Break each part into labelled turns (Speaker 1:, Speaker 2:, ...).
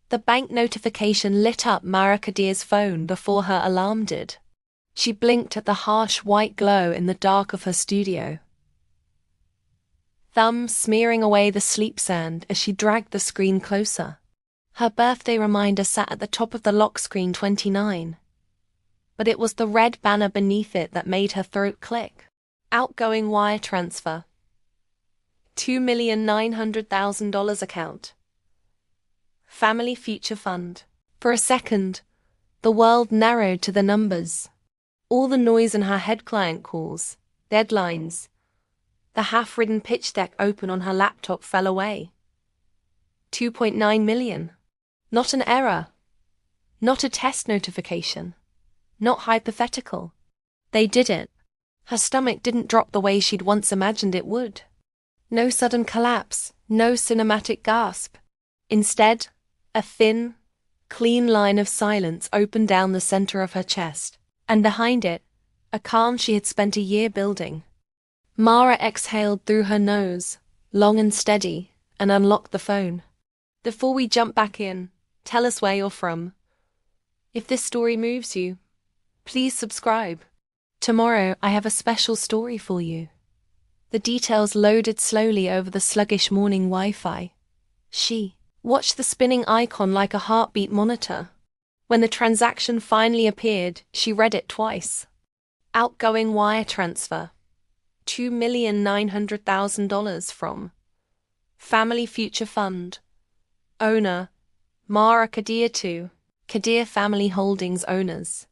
Speaker 1: The bank notification lit up Mara Kadir's phone before her alarm did. She blinked at the harsh white glow in the dark of her studio, thumb smearing away the sleep sand as she dragged the screen closer. Her birthday reminder sat at the top of the lock screen, 29. But it was the red banner beneath it that made her throat click. Outgoing wire transfer. $2,900,000 account. Family Future Fund. For a second, the world narrowed to the numbers. All the noise in her head, client calls, deadlines, the half-written pitch deck open on her laptop fell away. 2.9 million. Not an error. Not a test notification. Not hypothetical. They did it. Her stomach didn't drop the way she'd once imagined it would. No sudden collapse, no cinematic gasp. Instead, a thin, clean line of silence opened down the center of her chest, and behind it, a calm she had spent a year building. Mara exhaled through her nose, long and steady, and unlocked the phone. Before we jump back in, tell us where you're from. If this story moves you, please subscribe. Tomorrow I have a special story for you. The details loaded slowly over the sluggish morning Wi-Fi. She watched the spinning icon like a heartbeat monitor. When the transaction finally appeared, she read it twice. Outgoing wire transfer. $2,900,000 from Family Future Fund. Owner, Mara Kadir to Kadir Family Holdings owners.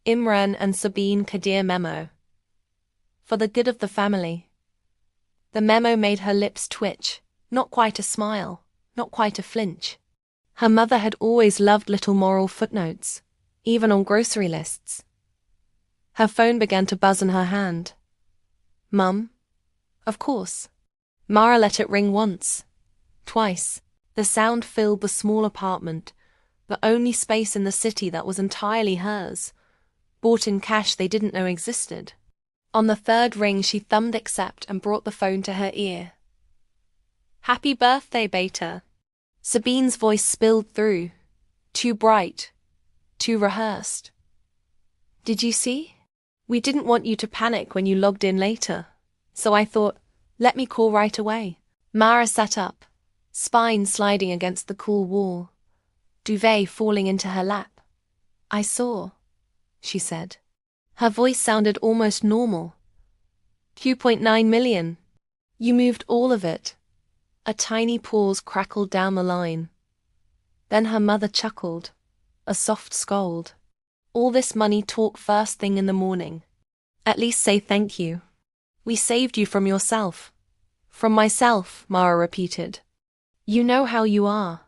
Speaker 1: Imran and Sabine Kadir memo. For the good of the family. The memo made her lips twitch, not quite a smile, not quite a flinch. Her mother had always loved little moral footnotes, even on grocery lists. Her phone began to buzz in her hand. Mum? Of course. Mara let it ring once, twice. The sound filled the small apartment, the only space in the city that was entirely hers, bought in cash they didn't know existed. On the third ring, she thumbed accept and brought the phone to her ear. Happy birthday, Beta. Sabine's voice spilled through, too bright, too rehearsed. Did you see? We didn't want you to panic when you logged in later, so I thought, let me call right away. Mara sat up, spine sliding against the cool wall, duvet falling into her lap. I saw, she said. Her voice sounded almost normal. 2.9 million. You moved all of it. A tiny pause crackled down the line. Then her mother chuckled, a soft scold. All this money talk first thing in the morning. At least say thank you. We saved you from yourself. From myself, Mara repeated. You know how you are.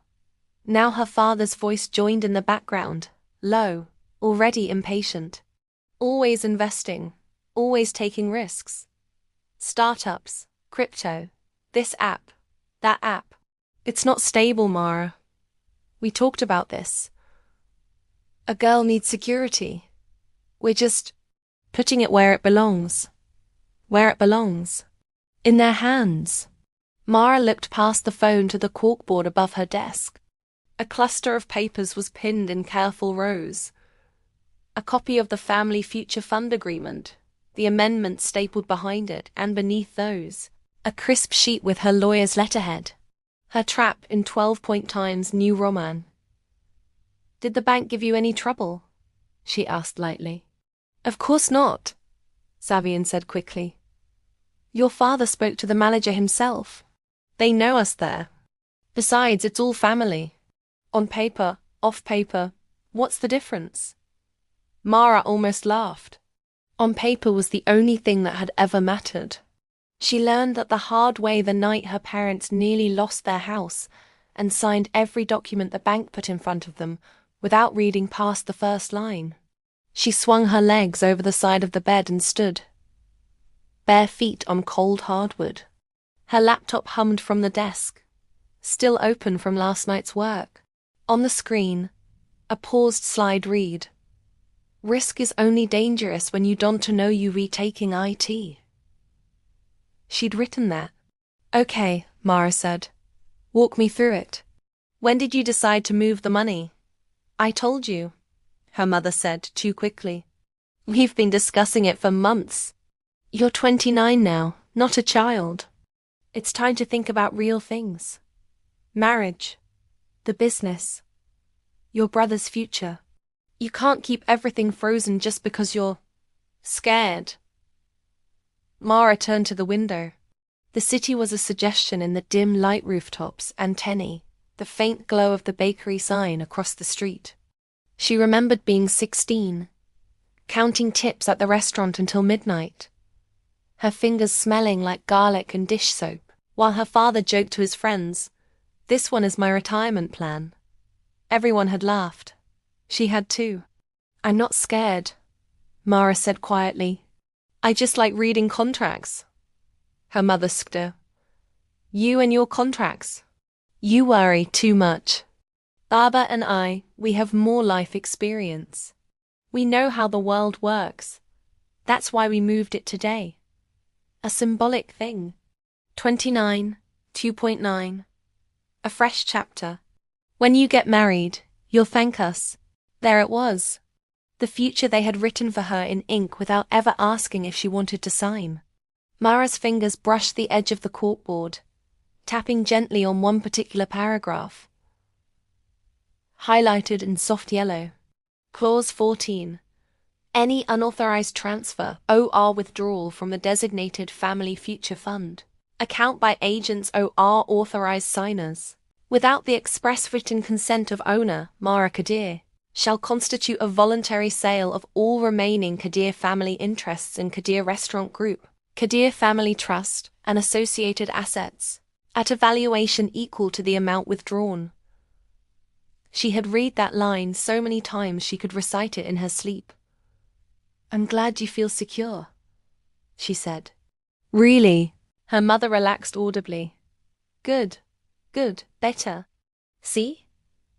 Speaker 1: Now her father's voice joined in the background, low, already impatient. Always investing, always taking risks. Startups, crypto, this app, that app. It's not stable, Mara. We talked about this. A girl needs security. We're just putting it where it belongs. Where it belongs. In their hands. Mara looked past the phone to the corkboard above her desk. A cluster of papers was pinned in careful rows. A copy of the Family Future Fund agreement, the amendments stapled behind it, and beneath those, a crisp sheet with her lawyer's letterhead. Her trap in 12-point Times New Roman. Did the bank give you any trouble? She asked lightly. Of course not, Savian said quickly. Your father spoke to the manager himself. They know us there. Besides, it's all family. On paper, off paper, what's the difference? Mara almost laughed. On paper was the only thing that had ever mattered. She learned that the hard way the night her parents nearly lost their house and signed every document the bank put in front of them without reading past the first line. She swung her legs over the side of the bed and stood, bare feet on cold hardwood. Her laptop hummed from the desk, still open from last night's work. On the screen, a paused slide read. Risk is only dangerous when you don't know you retaking IT. She'd written that. Okay, Mara said. Walk me through it. When did you decide to move the money? I told you, her mother said too quickly. We've been discussing it for months. You're 29 now, not a child. It's time to think about real things. Marriage, the business, your brother's future. You can't keep everything frozen just because you're scared. Mara turned to the window. The city was a suggestion in the dim light rooftops, antennae, the faint glow of the bakery sign across the street. She remembered being 16, counting tips at the restaurant until midnight, her fingers smelling like garlic and dish soap, while her father joked to his friends, "This one is my retirement plan." Everyone had laughed. She had too. "I'm not scared," Mara said quietly. "I just like reading contracts." Her mother scoffed. "You and your contracts. You worry too much. Baba and I, we have more life experience. We know how the world works. That's why we moved it today. A symbolic thing. 29, 2.9. A fresh chapter. When you get married, you'll thank us." There it was. The future they had written for her in ink without ever asking if she wanted to sign. Mara's fingers brushed the edge of the corkboard, tapping gently on one particular paragraph. Highlighted in soft yellow. Clause 14. Any unauthorized transfer, OR withdrawal from the designated Family Future Fund, account by agents OR authorized signers, without the express written consent of owner, Mara Kadir, shall constitute a voluntary sale of all remaining Kadir family interests in Kadir Restaurant Group, Kadir Family Trust, and associated assets, at a valuation equal to the amount withdrawn. She had read that line so many times she could recite it in her sleep. "I'm glad you feel secure," she said. "Really?" Her mother relaxed audibly. Good, better. See?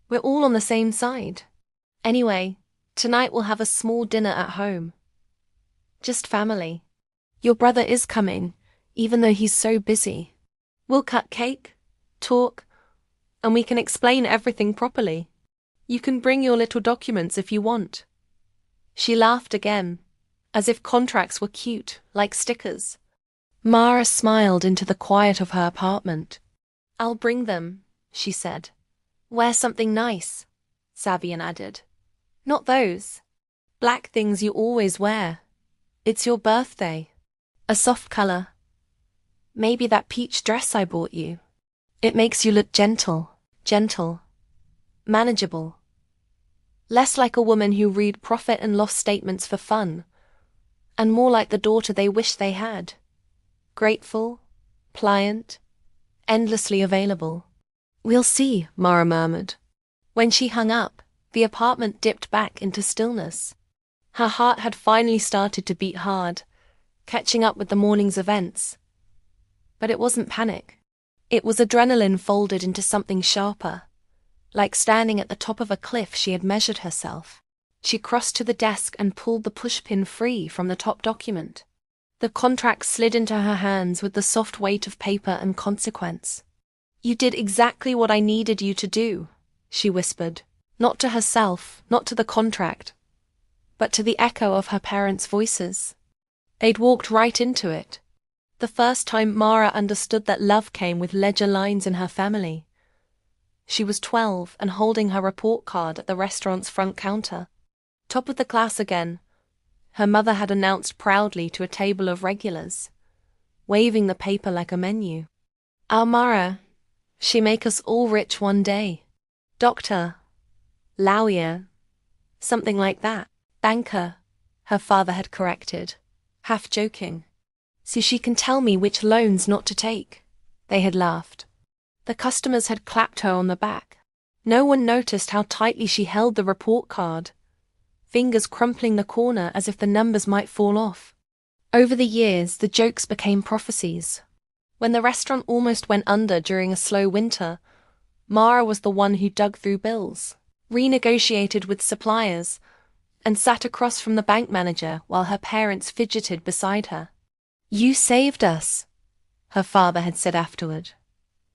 Speaker 1: We're all on the same side. Anyway, tonight we'll have a small dinner at home. Just family. Your brother is coming, even though he's so busy. We'll cut cake, talk, and we can explain everything properly. You can bring your little documents if you want." She laughed again, as if contracts were cute, like stickers. Mara smiled into the quiet of her apartment. "I'll bring them," she said. "Wear something nice," Savian added. "Not those. Black things you always wear. It's your birthday. A soft color. Maybe that peach dress I bought you. It makes you look gentle, manageable. Less like a woman who read profit and loss statements for fun, and more like the daughter they wish they had. Grateful, pliant, endlessly available." "We'll see," Mara murmured. When she hung up, the apartment dipped back into stillness. Her heart had finally started to beat hard, catching up with the morning's events. But it wasn't panic. It was adrenaline folded into something sharper. Like standing at the top of a cliff, she had measured herself. She crossed to the desk and pulled the pushpin free from the top document. The contract slid into her hands with the soft weight of paper and consequence. "You did exactly what I needed you to do," she whispered, not to herself, not to the contract, but to the echo of her parents' voices. They'd walked right into it. The first time Mara understood that love came with ledger lines in her family. She was 12 and holding her report card at the restaurant's front counter. Top of the class again, her mother had announced proudly to a table of regulars, waving the paper like a menu. "Our Mara, she make us all rich one day. Doctor, lawyer, something like that. Banker," her father had corrected, half joking. "So she can tell me which loans not to take." They had laughed. The customers had clapped her on the back. No one noticed how tightly she held the report card, fingers crumpling the corner as if the numbers might fall off. Over the years, the jokes became prophecies. When the restaurant almost went under during a slow winter, Mara was the one who dug through bills, renegotiated with suppliers, and sat across from the bank manager while her parents fidgeted beside her. "You saved us," her father had said afterward,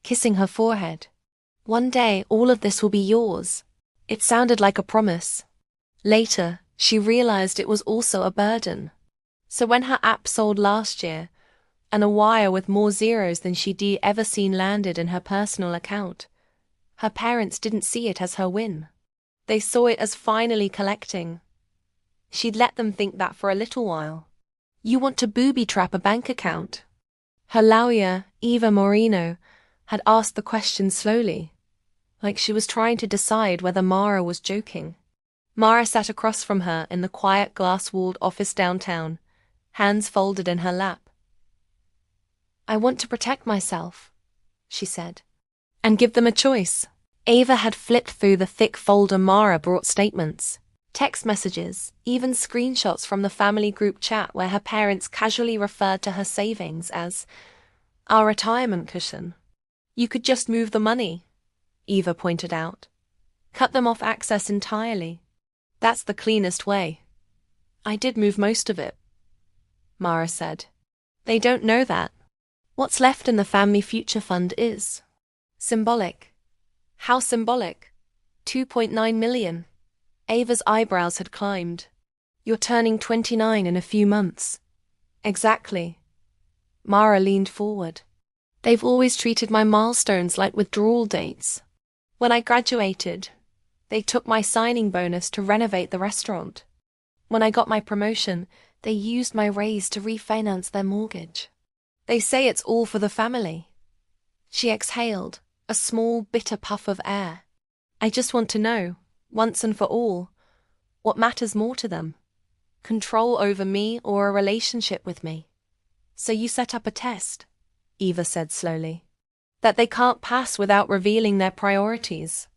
Speaker 1: kissing her forehead. One day, all of this will be yours. It sounded like a promise. Later, she realized it was also a burden. So when her app sold last year, and a wire with more zeros than she'd ever seen landed in her personal account, her parents didn't see it as her win. They saw it as finally collecting. She'd let them think that for a little while. You want to booby-trap a bank account? Her lawyer, Eva Moreno, had asked the question slowly, like she was trying to decide whether Mara was joking. Mara sat across from her in the quiet glass-walled office downtown, hands folded in her lap. I want to protect myself, she said, and give them a choice. Ava had flipped through the thick folder Mara brought statements, text messages, even screenshots from the family group chat where her parents casually referred to her savings as our retirement cushion. You could just move the money, Eva pointed out. Cut them off access entirely. That's the cleanest way. I did move most of it, Mara said. They don't know that. What's left in the family future fund is symbolic. How symbolic? 2.9 million. Ava's eyebrows had climbed. You're turning 29 in a few months. Exactly. Mara leaned forward. They've always treated my milestones like withdrawal dates. When I graduated, they took my signing bonus to renovate the restaurant. When I got my promotion, they used my raise to refinance their mortgage. They say it's all for the family. She exhaled, a small, bitter puff of air. I just want to know, once and for all, what matters more to them. Control over me or a relationship with me. So you set up a test, Eva said slowly, that they can't pass without revealing their priorities.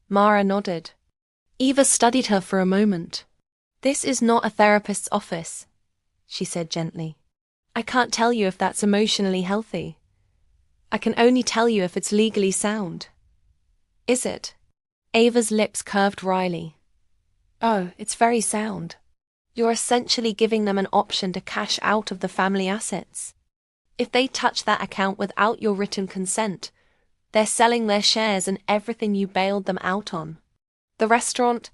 Speaker 1: Mara nodded. Eva studied her for a moment. This is not a therapist's office, she said gently. I can't tell you if that's emotionally healthy. I can only tell you if it's legally sound. Is it? Ava's lips curved wryly. Oh, it's very sound. You're essentially giving them an option to cash out of the family assets. If they touch that account without your written consent, they're selling their shares and everything you bailed them out on. The restaurant,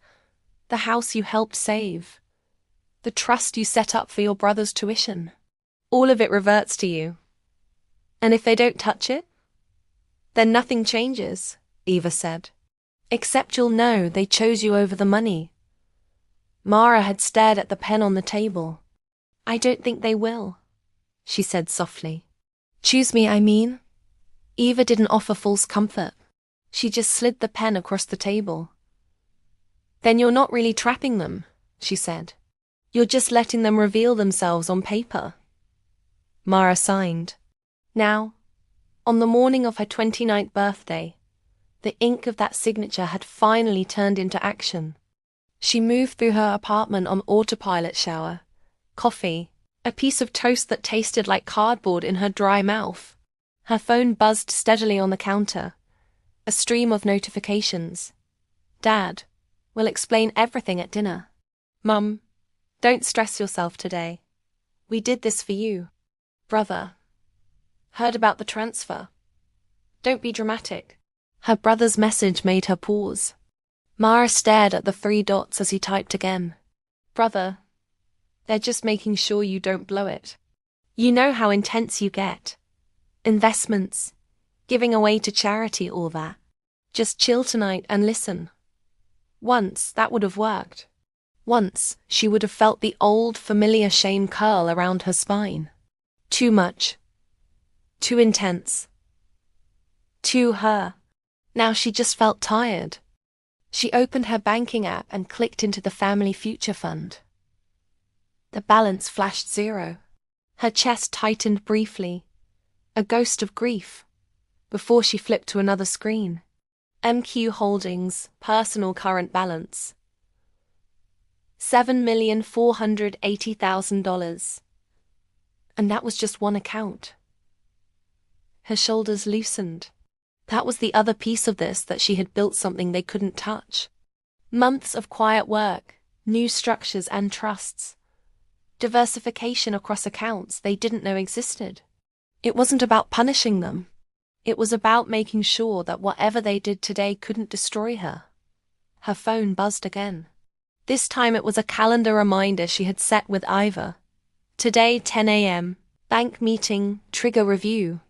Speaker 1: the house you helped save, the trust you set up for your brother's tuition. All of it reverts to you. And if they don't touch it, then nothing changes, Eva said. Except you'll know they chose you over the money. Mara had stared at the pen on the table. I don't think they will, she said softly. Choose me, I mean. Eva didn't offer false comfort. She just slid the pen across the table. Then you're not really trapping them, she said. You're just letting them reveal themselves on paper. Mara signed. Now, on the morning of her 29th birthday, the ink of that signature had finally turned into action. She moved through her apartment on autopilot shower, coffee, a piece of toast that tasted like cardboard in her dry mouth. Her phone buzzed steadily on the counter, a stream of notifications. Dad, we'll explain everything at dinner. Mum, don't stress yourself today. We did this for you. Brother, heard about the transfer. Don't be dramatic. Her brother's message made her pause. Mara stared at the 3 dots as he typed again. Brother, they're just making sure you don't blow it. You know how intense you get. Investments, giving away to charity, all that. Just chill tonight and listen. Once, that would have worked. Once, she would have felt the old, familiar shame curl around her spine. Too much. Too intense. Too her. Now she just felt tired. She opened her banking app and clicked into the family future fund. The balance flashed 0. Her chest tightened briefly, a ghost of grief, before she flipped to another screen. MQ Holdings, personal current balance. $7,480,000. And that was just one account. Her shoulders loosened. That was the other piece of this, that she had built something they couldn't touch. Months of quiet work, new structures and trusts. Diversification across accounts they didn't know existed. It wasn't about punishing them. It was about making sure that whatever they did today couldn't destroy her. Her phone buzzed again. This time it was a calendar reminder she had set with Ivor. Today, 10 a.m., bank meeting, trigger review.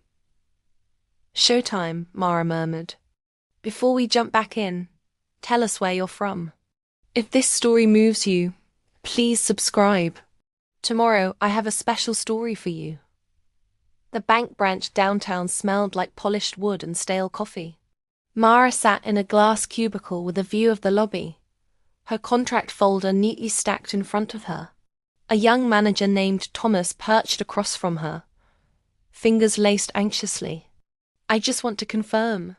Speaker 1: Showtime, Mara murmured. Before we jump back in, tell us where you're from. If this story moves you, please subscribe. Tomorrow I have a special story for you. The bank branch downtown smelled like polished wood and stale coffee. Mara sat in a glass cubicle with a view of the lobby, her contract folder neatly stacked in front of her. A young manager named Thomas perched across from her, fingers laced anxiously. I just want to confirm,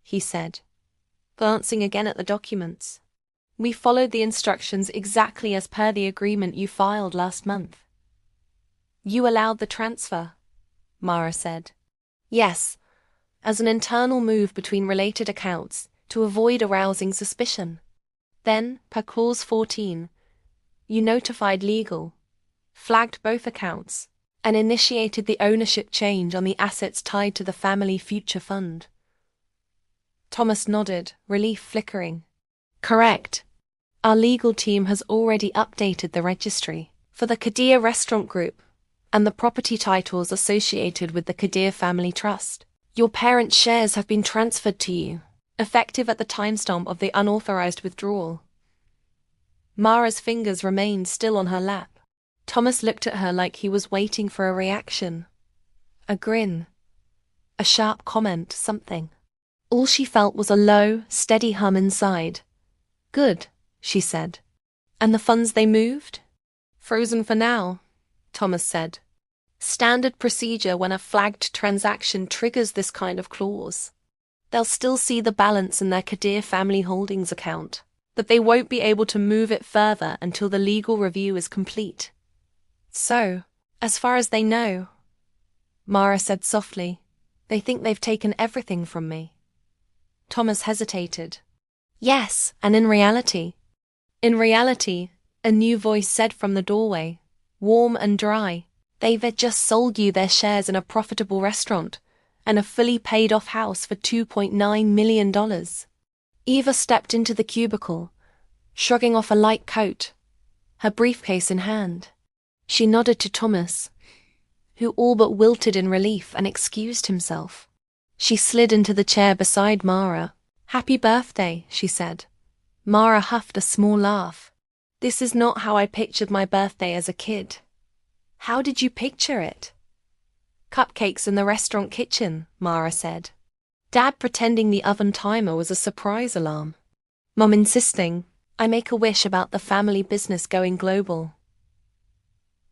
Speaker 1: he said, glancing again at the documents. We followed the instructions exactly as per the agreement you filed last month. You allowed the transfer, Mara said. Yes, as an internal move between related accounts to avoid arousing suspicion. Then, per clause 14, you notified legal, flagged both accounts, and initiated the ownership change on the assets tied to the family future fund. Thomas nodded, relief flickering. Correct. Our legal team has already updated the registry for the Kadir Restaurant Group and the property titles associated with the Kadir Family Trust. Your parents' shares have been transferred to you, effective at the timestamp of the unauthorized withdrawal. Mara's fingers remained still on her lap. Thomas looked at her like he was waiting for a reaction. A grin. A sharp comment, something. All she felt was a low, steady hum inside. Good, she said. And the funds they moved? Frozen for now, Thomas said. Standard procedure when a flagged transaction triggers this kind of clause. They'll still see the balance in their Kadir Family Holdings account, but they won't be able to move it further until the legal review is complete. So, as far as they know, Mara said softly, they think they've taken everything from me. Thomas hesitated. Yes, and in reality, a new voice said from the doorway, warm and dry, they've just sold you their shares in a profitable restaurant and a fully paid-off house for $2.9 million. Eva stepped into the cubicle, shrugging off a light coat, her briefcase in hand. She nodded to Thomas, who all but wilted in relief and excused himself. She slid into the chair beside Mara. Happy birthday, she said. Mara huffed a small laugh. This is not how I pictured my birthday as a kid. How did you picture it? Cupcakes in the restaurant kitchen, Mara said. Dad pretending the oven timer was a surprise alarm. Mom insisting I make a wish about the family business going global.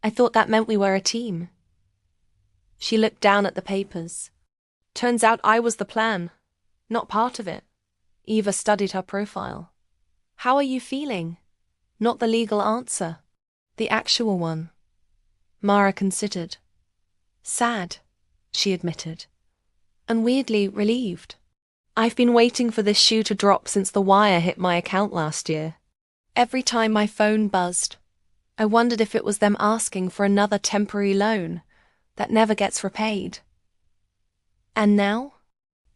Speaker 1: I thought that meant we were a team. She looked down at the papers. Turns out I was the plan, not part of it. Eva studied her profile. How are you feeling? Not the legal answer, the actual one. Mara considered. Sad, she admitted, and weirdly relieved. I've been waiting for this shoe to drop since the wire hit my account last year. Every time my phone buzzed, I wondered if it was them asking for another temporary loan that never gets repaid. And now?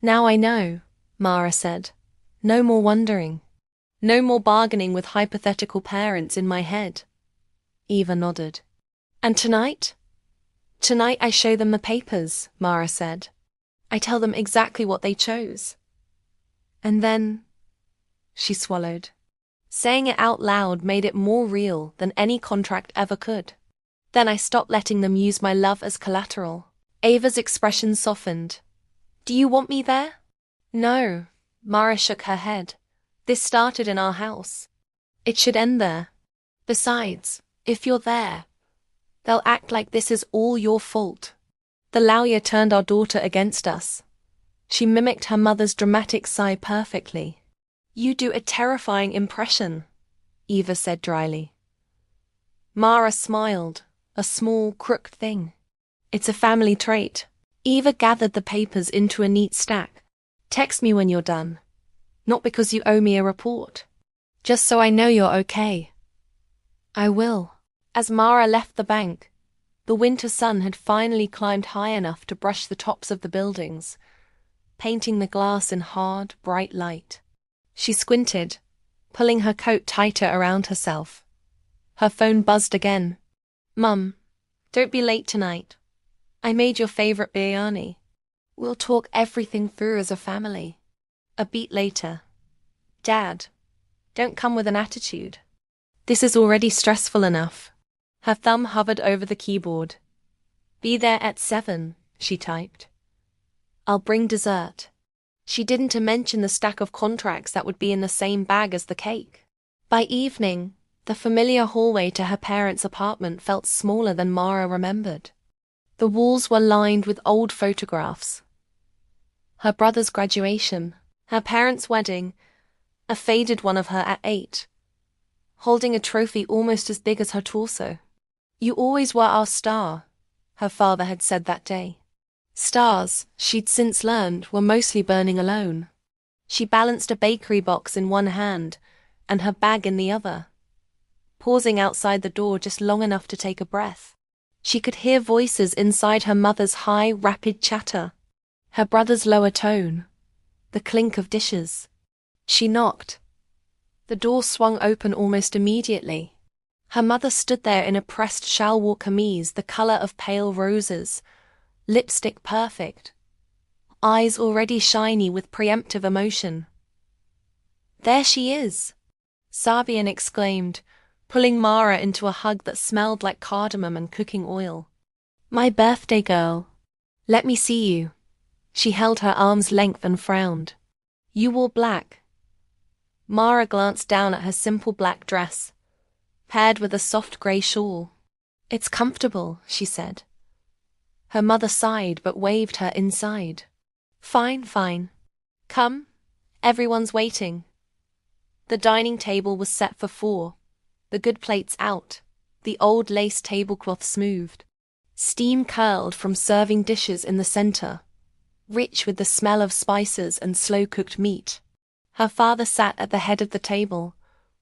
Speaker 1: Now I know, Mara said. No more wondering. No more bargaining with hypothetical parents in my head. Eva nodded. And tonight? Tonight I show them the papers, Mara said. I tell them exactly what they chose. And then... She swallowed. Saying it out loud made it more real than any contract ever could. Then I stopped letting them use my love as collateral. Ava's expression softened. Do you want me there? No, Mara shook her head. This started in our house. It should end there. Besides, if you're there, they'll act like this is all your fault. The lawyer turned our daughter against us. She mimicked her mother's dramatic sigh perfectly. You do a terrifying impression, Eva said dryly. Mara smiled, a small, crooked thing. It's a family trait. Eva gathered the papers into a neat stack. Text me when you're done. Not because you owe me a report. Just so I know you're okay. I will. As Mara left the bank, the winter sun had finally climbed high enough to brush the tops of the buildings, painting the glass in hard, bright light. She squinted, pulling her coat tighter around herself. Her phone buzzed again. "Mum, don't be late tonight. I made your favorite biryani. We'll talk everything through as a family." A beat later. "Dad, don't come with an attitude. This is already stressful enough." Her thumb hovered over the keyboard. "Be there at 7, she typed. "I'll bring dessert." She didn't mention the stack of contracts that would be in the same bag as the cake. By evening, the familiar hallway to her parents' apartment felt smaller than Mara remembered. The walls were lined with old photographs. Her brother's graduation, her parents' wedding, a faded one of her at 8, holding a trophy almost as big as her torso. "You always were our star," her father had said that day. Stars, she'd since learned, were mostly burning alone. She balanced a bakery box in one hand and her bag in the other, pausing outside the door just long enough to take a breath. She could hear voices inside her mother's high, rapid chatter, her brother's lower tone, the clink of dishes. She knocked. The door swung open almost immediately. Her mother stood there in a pressed shalwar kameez the color of pale roses, lipstick perfect, eyes already shiny with preemptive emotion. "There she is," Sabian exclaimed, pulling Mara into a hug that smelled like cardamom and cooking oil. "My birthday girl. Let me see you." She held her arm's length and frowned. "You wore black." Mara glanced down at her simple black dress, paired with a soft grey shawl. "It's comfortable," she said. Her mother sighed but waved her inside. Fine. Come, everyone's waiting." The dining table was set for 4, the good plates out, the old lace tablecloth smoothed. Steam curled from serving dishes in the center, rich with the smell of spices and slow-cooked meat. Her father sat at the head of the table,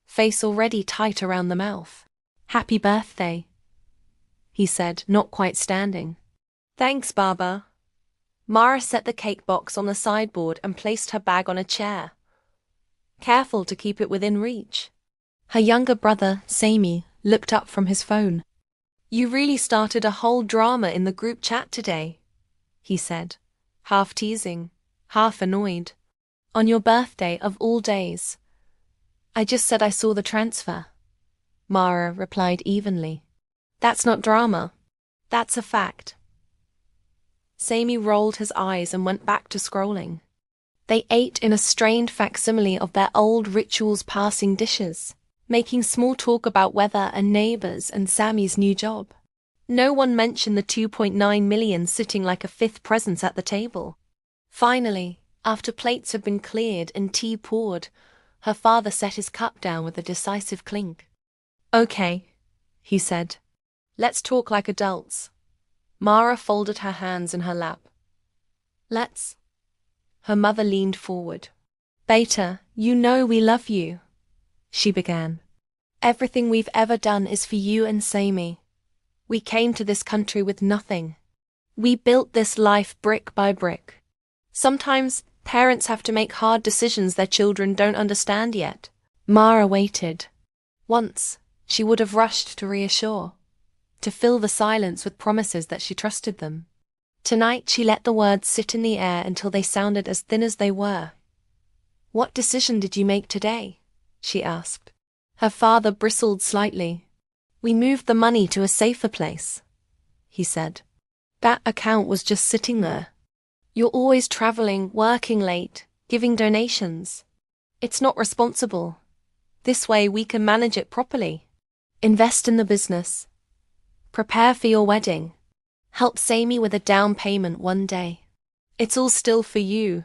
Speaker 1: face already tight around the mouth. "Happy birthday," he said, not quite standing. "Thanks, Baba." Mara set the cake box on the sideboard and placed her bag on a chair, careful to keep it within reach. Her younger brother, Sami, looked up from his phone. "You really started a whole drama in the group chat today," he said, half teasing, half annoyed. "On your birthday of all days." "I just said I saw the transfer," Mara replied evenly. "That's not drama. That's a fact." Sami rolled his eyes and went back to scrolling. They ate in a strained facsimile of their old rituals passing dishes, making small talk about weather and neighbors and Sammy's new job. No one mentioned the 2.9 million sitting like a fifth presence at the table. Finally, after plates had been cleared and tea poured, her father set his cup down with a decisive clink. "Okay," he said. "Let's talk like adults." Mara folded her hands in her lap. "Let's." Her mother leaned forward. "Beta, you know we love you," she began. "Everything we've ever done is for you and Sami. We came to this country with nothing. We built this life brick by brick. Sometimes parents have to make hard decisions their children don't understand yet." Mara waited. Once, she would have rushed to reassure, to fill the silence with promises that she trusted them. Tonight she let the words sit in the air until they sounded as thin as they were. "What decision did you make today?" she asked. Her father bristled slightly. "We moved the money to a safer place," he said. "That account was just sitting there. You're always traveling, working late, giving donations. It's not responsible. This way we can manage it properly. Invest in the business. Prepare for your wedding. Help Sami with a down payment one day. It's all still for you,"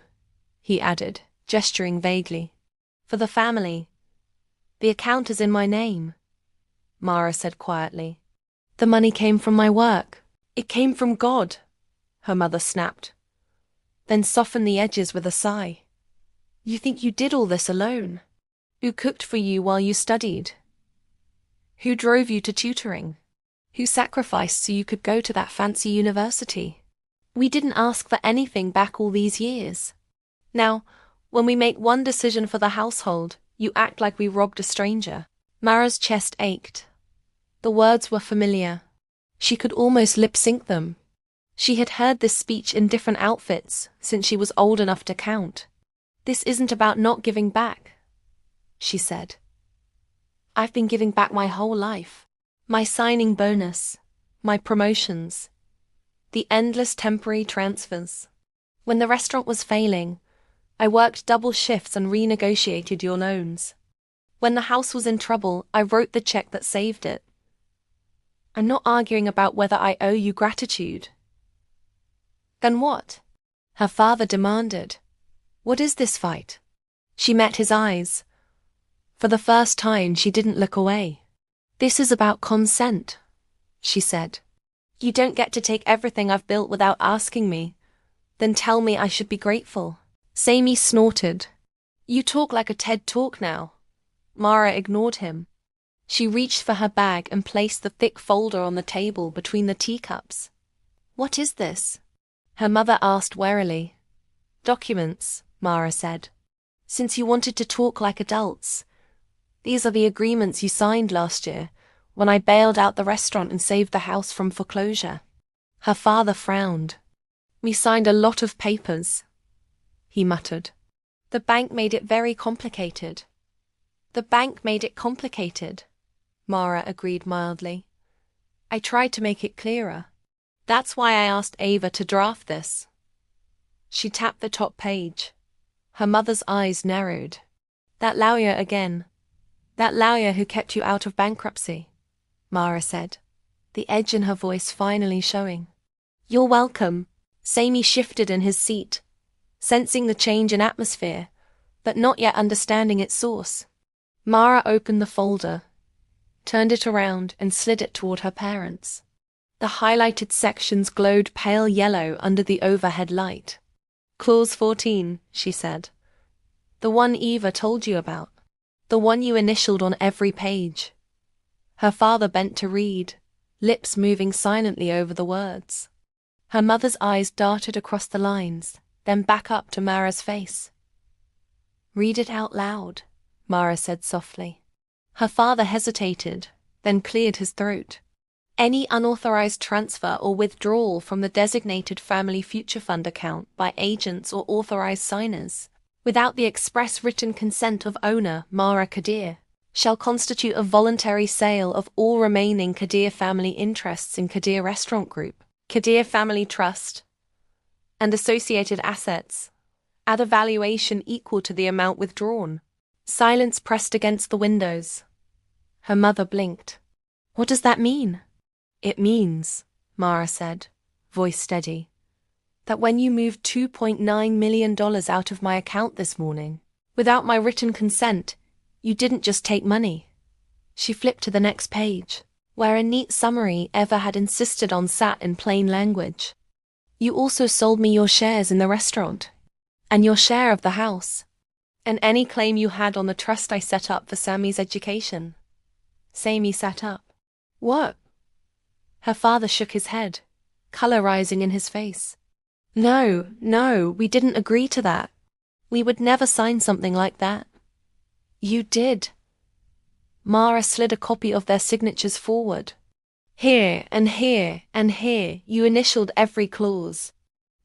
Speaker 1: he added, gesturing vaguely. "For the family. The account is in my name," Mara said quietly. "The money came from my work. It came from God," her mother snapped, then softened the edges with a sigh. "You think you did all this alone? Who cooked for you while you studied? Who drove you to tutoring? Who sacrificed so you could go to that fancy university? We didn't ask for anything back all these years. Now, when we make one decision for the household, you act like we robbed a stranger. Mara's chest ached. The words were familiar. She could almost lip-sync them. She had heard this speech in different outfits since she was old enough to count. "This isn't about not giving back," she said. "I've been giving back my whole life. My signing bonus, my promotions, the endless temporary transfers. When the restaurant was failing, I worked double shifts and renegotiated your loans. When the house was in trouble, I wrote the check that saved it. I'm not arguing about whether I owe you gratitude." "Then what?" her father demanded. "What is this fight?" She met his eyes. For the first time, she didn't look away. "This is about consent," she said. "You don't get to take everything I've built without asking me, then tell me I should be grateful." Sammy snorted. "You talk like a TED Talk now." Mara ignored him. She reached for her bag and placed the thick folder on the table between the teacups. "What is this?" her mother asked warily. "Documents," Mara said. "Since you wanted to talk like adults. These are the agreements you signed last year, when I bailed out the restaurant and saved the house from foreclosure." Her father frowned. "We signed a lot of papers," he muttered. "The bank made it very complicated." "The bank made it complicated," Mara agreed mildly. "I tried to make it clearer. That's why I asked Ava to draft this." She tapped the top page. Her mother's eyes narrowed. "That lawyer again. That lawyer who kept you out of bankruptcy," Mara said, the edge in her voice finally showing. "You're welcome." Sammy shifted in his seat, sensing the change in atmosphere, but not yet understanding its source. Mara opened the folder, turned it around, and slid it toward her parents. The highlighted sections glowed pale yellow under the overhead light. "Clause 14, she said. "The one Eva told you about. The one you initialed on every page." Her father bent to read, lips moving silently over the words. Her mother's eyes darted across the lines, then back up to Mara's face. "Read it out loud," Mara said softly. Her father hesitated, then cleared his throat. "Any unauthorized transfer or withdrawal from the designated Family Future Fund account by agents or authorized signers, without the express written consent of owner Mara Kadir, shall constitute a voluntary sale of all remaining Kadir family interests in Kadir Restaurant Group, Kadir Family Trust, and associated assets, at a valuation equal to the amount withdrawn." Silence pressed against the windows. Her mother blinked. "What does that mean?" "It means," Mara said, voice steady, "that when you moved $2.9 million out of my account this morning, without my written consent, you didn't just take money." She flipped to the next page, where a neat summary Eva had insisted on sat in plain language. "You also sold me your shares in the restaurant, and your share of the house, and any claim you had on the trust I set up for Sammy's education." Sammy sat up. "What?" Her father shook his head, color rising in his face. No, we didn't agree to that. We would never sign something like that." "You did." Mara slid a copy of their signatures forward. "Here, and here, and here, you initialed every clause.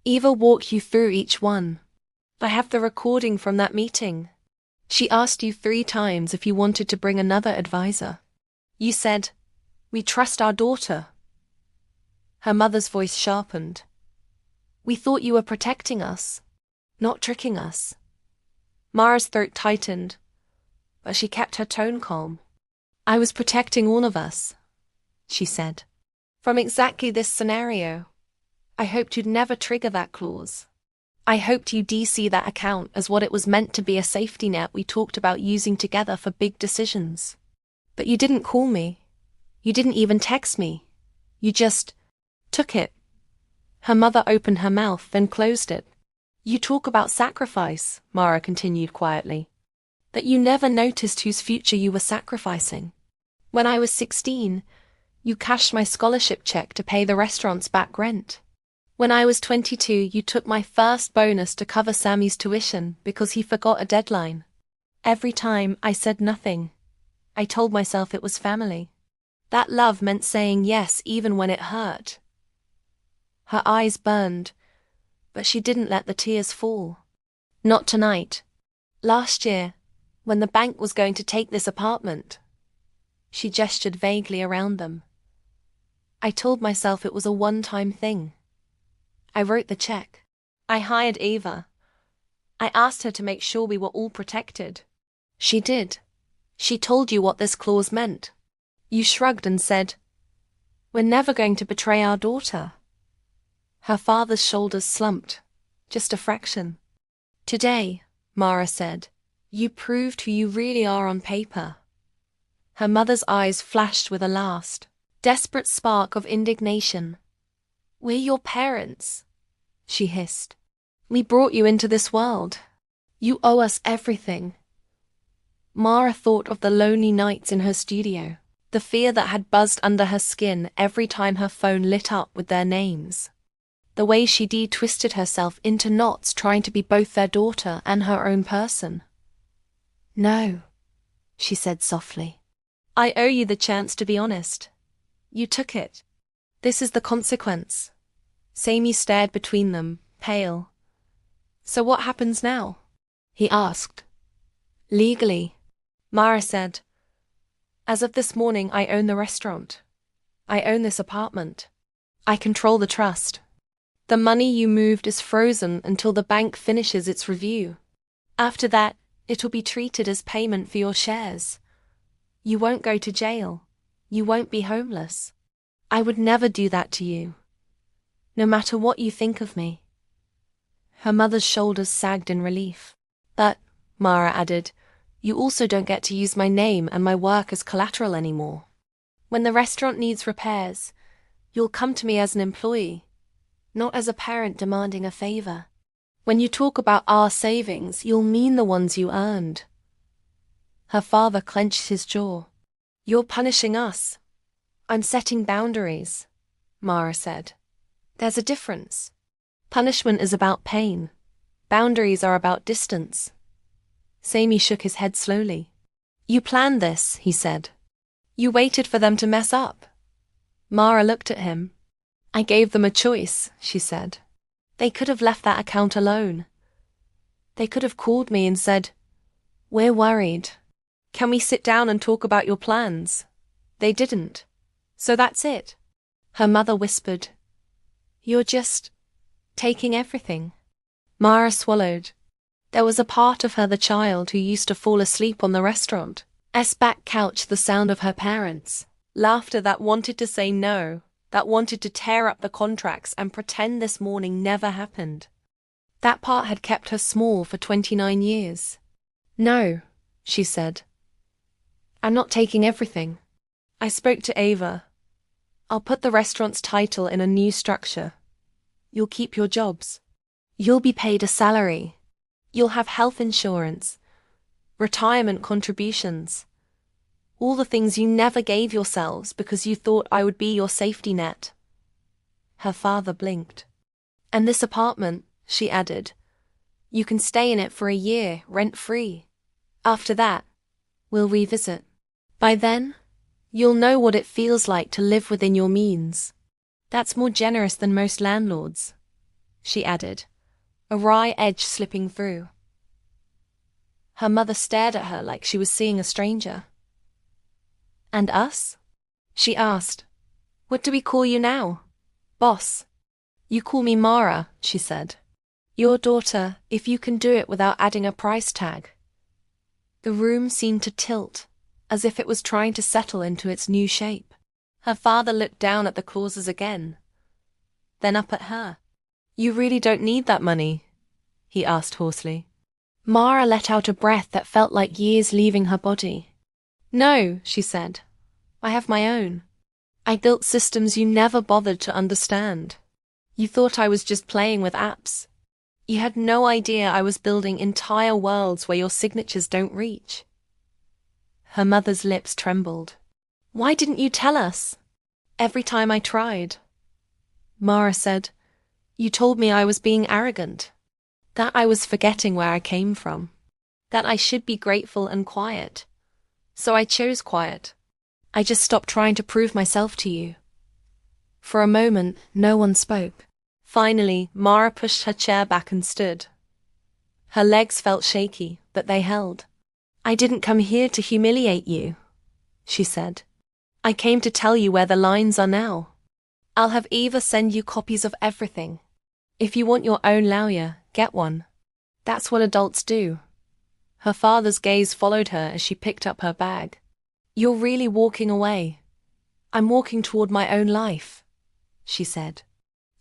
Speaker 1: Eva walked you through each one. I have the recording from that meeting. She asked you 3 times if you wanted to bring another advisor. You said, 'We trust our daughter.'" Her mother's voice sharpened. "We thought you were protecting us, not tricking us." Mara's throat tightened, but she kept her tone calm. "I was protecting all of us," she said, "from exactly this scenario. I hoped you'd never trigger that clause. I hoped you'd DC that account as what it was meant to be, a safety net we talked about using together for big decisions. But you didn't call me. You didn't even text me. You just took it." Her mother opened her mouth, then closed it. "You talk about sacrifice," Mara continued quietly, "that you never noticed whose future you were sacrificing. When I was 16, you cashed my scholarship check to pay the restaurant's back rent. When I was 22, you took my first bonus to cover Sammy's tuition because he forgot a deadline. Every time I said nothing, I told myself it was family. That love meant saying yes even when it hurt. Her eyes burned, but she didn't let the tears fall. Not tonight. Last year, when the bank was going to take this apartment. She gestured vaguely around them. I told myself it was a one-time thing. I wrote the check. I hired Ava. I asked her to make sure we were all protected. She did. She told you what this clause meant. You shrugged and said, "We're never going to betray our daughter." Her father's shoulders slumped, just a fraction. "Today," Mara said, "you proved who you really are on paper." Her mother's eyes flashed with a last, desperate spark of indignation. "We're your parents," she hissed. "We brought you into this world. You owe us everything." Mara thought of the lonely nights in her studio, the fear that had buzzed under her skin every time her phone lit up with their names. The way she twisted herself into knots trying to be both their daughter and her own person. "No," she said softly. "I owe you the chance to be honest. You took it. This is the consequence." Sammy stared between them, pale. "So what happens now?" he asked. "Legally," Mara said. "As of this morning, I own the restaurant. I own this apartment. I control the trust. The money you moved is frozen until the bank finishes its review. After that, it'll be treated as payment for your shares. You won't go to jail. You won't be homeless. I would never do that to you. No matter what you think of me." Her mother's shoulders sagged in relief. "But," Mara added, "you also don't get to use my name and my work as collateral anymore. When the restaurant needs repairs, you'll come to me as an employee, not as a parent demanding a favor. When you talk about our savings, you'll mean the ones you earned." Her father clenched his jaw. "You're punishing us." "I'm setting boundaries," Mara said. "There's a difference. Punishment is about pain. Boundaries are about distance." Sammy shook his head slowly. "You planned this," he said. "You waited for them to mess up." Mara looked at him. "I gave them a choice," she said. "They could have left that account alone. They could have called me and said, 'We're worried. Can we sit down and talk about your plans?' They didn't. So that's it." Her mother whispered, "You're just taking everything." Mara swallowed. There was a part of her, the child who used to fall asleep on the restaurant's back couch, the sound of her parents' laughter that wanted to say no, that wanted to tear up the contracts and pretend this morning never happened. That part had kept her small for 29 years. "No," she said. "I'm not taking everything. I spoke to Ava. I'll put the restaurant's title in a new structure. You'll keep your jobs. You'll be paid a salary. You'll have health insurance, retirement contributions. All the things you never gave yourselves because you thought I would be your safety net." Her father blinked. "And this apartment," she added, "you can stay in it for a year, rent-free. After that, we'll revisit. By then, you'll know what it feels like to live within your means. That's more generous than most landlords," she added, a wry edge slipping through. Her mother stared at her like she was seeing a stranger. "And us?" she asked. "What do we call you now?" "Boss." "You call me Mara," she said. "Your daughter, if you can do it without adding a price tag." The room seemed to tilt, as if it was trying to settle into its new shape. Her father looked down at the clauses again, then up at her. "You really don't need that money?" he asked hoarsely. Mara let out a breath that felt like years leaving her body. "No," she said. "I have my own. I built systems you never bothered to understand. You thought I was just playing with apps. You had no idea I was building entire worlds where your signatures don't reach." Her mother's lips trembled. "Why didn't you tell us?" "Every time I tried." Mara said, You told me I was being arrogant, that I was forgetting where I came from, that I should be grateful and quiet. So I chose quiet. I just stopped trying to prove myself to you. For a moment, no one spoke. Finally, Mara pushed her chair back and stood. Her legs felt shaky, but they held. I didn't come here to humiliate you, she said. I came to tell you where the lines are now. I'll have Eva send you copies of everything. If you want your own lawyer, get one. That's what adults do. Her father's gaze followed her as she picked up her bag. You're really walking away. I'm walking toward my own life, she said.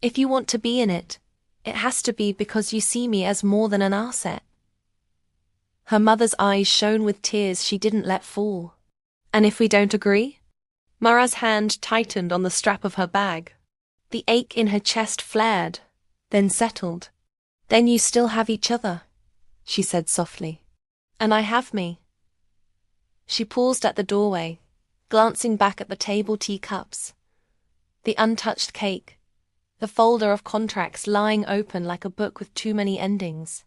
Speaker 1: If you want to be in it, it has to be because you see me as more than an asset. Her mother's eyes shone with tears she didn't let fall. And if we don't agree? Mara's hand tightened on the strap of her bag. The ache in her chest flared, then settled. Then you still have each other, she said softly. And I have me. She paused at the doorway, glancing back at the table teacups, the untouched cake, the folder of contracts lying open like a book with too many endings.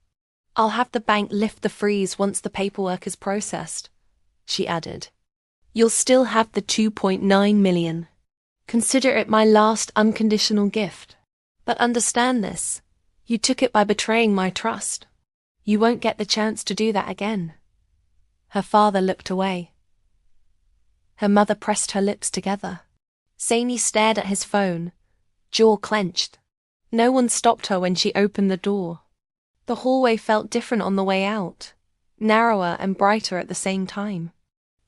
Speaker 1: I'll have the bank lift the freeze once the paperwork is processed, she added. You'll still have the 2.9 million. Consider it my last unconditional gift. But understand this, you took it by betraying my trust. You won't get the chance to do that again. Her father looked away. Her mother pressed her lips together. Saini stared at his phone, jaw clenched. No one stopped her when she opened the door. The hallway felt different on the way out, narrower and brighter at the same time.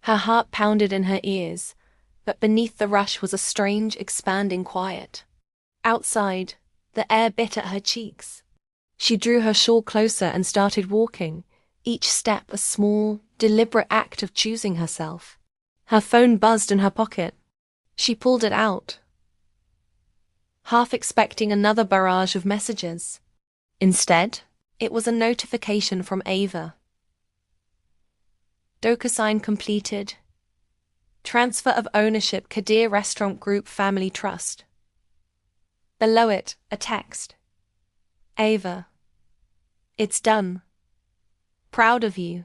Speaker 1: Her heart pounded in her ears, but beneath the rush was a strange, expanding quiet. Outside, the air bit at her cheeks. She drew her shawl closer and started walking, each step a small, deliberate act of choosing herself. Her phone buzzed in her pocket. She pulled it out, half expecting another barrage of messages. Instead, it was a notification from Ava. DocuSign completed. Transfer of ownership Kadir Restaurant Group Family Trust. Below it, a text. Ava. It's done. Proud of you.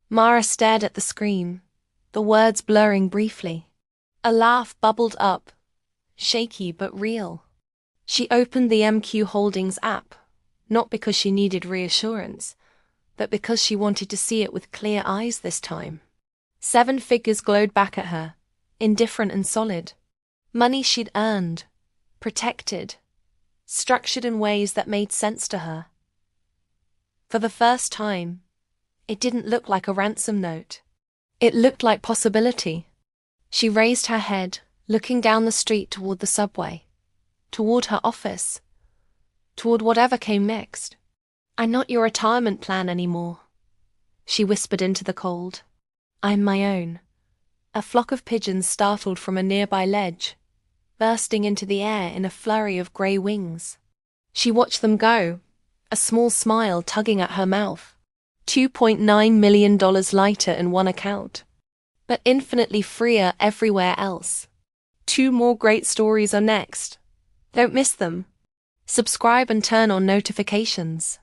Speaker 1: Mara stared at the screen, the words blurring briefly. A laugh bubbled up, shaky but real. She opened the MQ Holdings app, not because she needed reassurance, but because she wanted to see it with clear eyes this time. 7 figures glowed back at her, indifferent and solid. Money she'd earned, protected, structured in ways that made sense to her. For the first time, it didn't look like a ransom note. It looked like possibility. She raised her head, looking down the street toward the subway, toward her office, toward whatever came next. I'm not your retirement plan anymore, she whispered into the cold. I'm my own. A flock of pigeons startled from a nearby ledge, bursting into the air in a flurry of grey wings. She watched them go, a small smile tugging at her mouth. $2.9 million lighter in one account, but infinitely freer everywhere else. 2 more great stories are next. Don't miss them. Subscribe and turn on notifications.